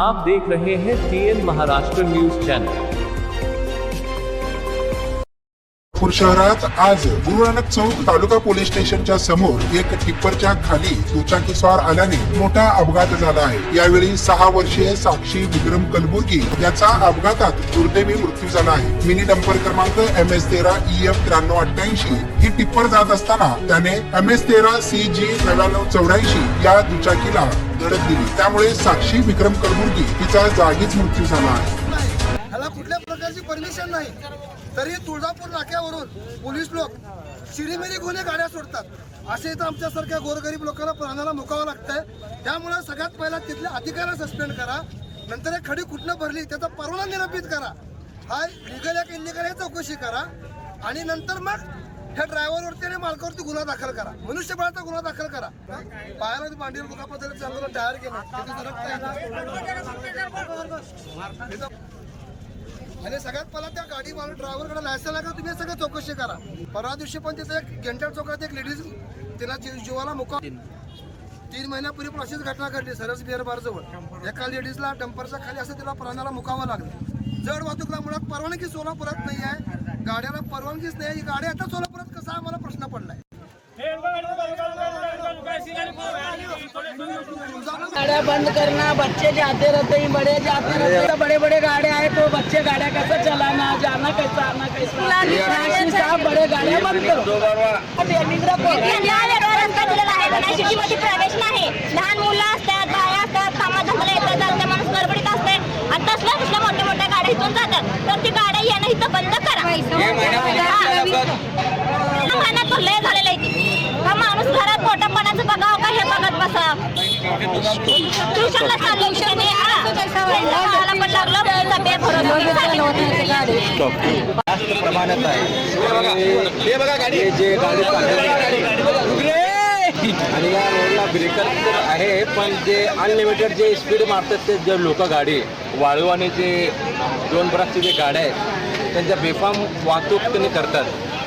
आप देख रहे हैं TN Maharashtra news channel. Nagpur शहरात आज गुरु नानक चौक तालुका पोलीस स्टेशनच्या समोर एक टिप्परच्या खाली दुचाकीस्वार आल्याने मोठा अपघात झाला आहे। यावेळी 6 वर्षीय साक्षी विक्रम कलबुर्गी याचा अपघातात दुर्दैवी मृत्यू झाला आहे। मिनी डंपर क्रमांक MS13 EF 9388 ही टिप्पर जात असताना त्याने MS13 CG 9984 या दुचाकीला धडक दिली। त्यामुळे साक्षी विक्रम कलबुर्गी हिचा जागीच मृत्यू झाला आहे। ह्याला कुठल्या प्रकारची परमिशन नाही, तरी तुळजापूर नाक्यावरून पोलीस लोक शिरीमेरी गुन्हे गाड्या सोडतात। असे इथं आमच्यासारख्या गोरगरीब लोकांना प्राणाला मुकावं लागतंय। त्यामुळे सगळ्यात पहिला तिथल्या अधिकाऱ्यांना सस्पेंड करा, नंतर एक खडी कुठनं भरली त्याचा परवाना निलंबित करा, हा लिगल एक इलिगल चौकशी करा, आणि नंतर मग ह्या ड्रायव्हरवरती आणि मालकावरती गुन्हा दाखल करा, मनुष्यबळाचा गुन्हा दाखल करा। पायाला मांडीवर दुखापत चांगलं तयार केलं आणि सगळ्यात पहिला त्या गाडी ड्रायव्हरकडे लायसन लागला, तुम्ही सगळं चौकशी करा। परवा दिवशी पण तिथे एक गेंटर चौकात एक लेडीज तिला जीवाला मुका 3 महिन्यापूर्वी अशीच घटना घडली सरस बिअर बार जवळ। एका लेडीजला डंपरच्या खाली असं तिला प्राणाला मुकावं लागलं। जड वाहतूकला मुळात परवानगी सोलापुरात नाही आहे, गाड्याला परवानगीच नाही। ही गाडी आता सोलापुरात कसा आम्हाला प्रश्न पडलाय। गाड़ियाँ बंद करना, बच्चे जाते रहते हैं, बड़े जाते रहते हैं, बड़े बड़े गाड़ियाँ आए तो बच्चे गाड़ियाँ कैसे चलाना, जाना कैसा, आना कैसा, साहब बड़े गाड़ियाँ बंद करो। सिटीमध्ये प्रवेश नाही, लहान मुलं असतात, बाया असतात, कामाधंद्याला येतात, जातात, माणूस गडबडीत असते, आणि तसल्या मोठ्या मोठ्या गाड्या इथून जातात, तर ती गाड्या येणं इथं बंद करा। महिन्यात तो लय झालेला आहे, हा माणूस घरात पोटापाण्याचं बघावं का हे बघत बसा। ट्युशनला चालू पण लागलं प्रमाणात आहे हे बघा गाडी जे गाडी आणि या रोडला ब्रेकर तर आहे, पण जे अनलिमिटेड जे स्पीड मारतात ते जे लोक गाडी वाळू आणि जे 2 ब्रशचे जे गाड्या आहेत त्यांच्या बेफाम वाहतूक त्यांनी करतात,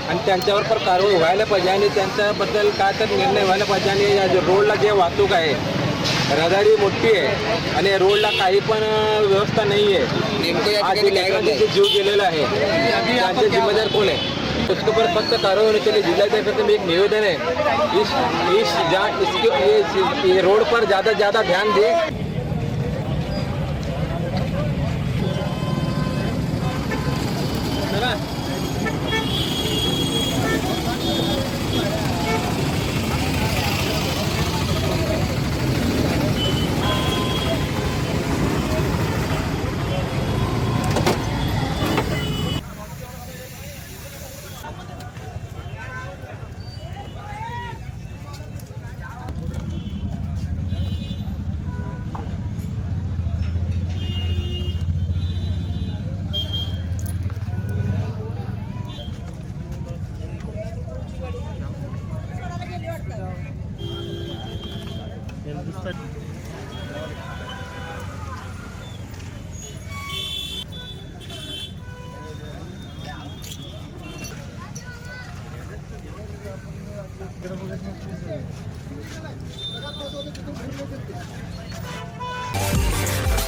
आणि त्यांच्यावर पण कारवाई व्हायला पाहिजे आणि त्यांच्याबद्दल काय तर निर्णय व्हायला पाहिजे। आणि या रोडला जे वाहतूक आहे, रहदारी मोठी आहे आणि रोडला काही पण व्यवस्था नाही आहे। आज जे जीव गेलेला आहे त्यांचे जिम्मेदार कोण आहे, उसके ऊपर सख्त कार्रवाई होनी चाहिए। जिलाधिकारी में एक निवेदन है, इसके रोड पर ज़्यादा से ज़्यादा ध्यान दें। Thank you.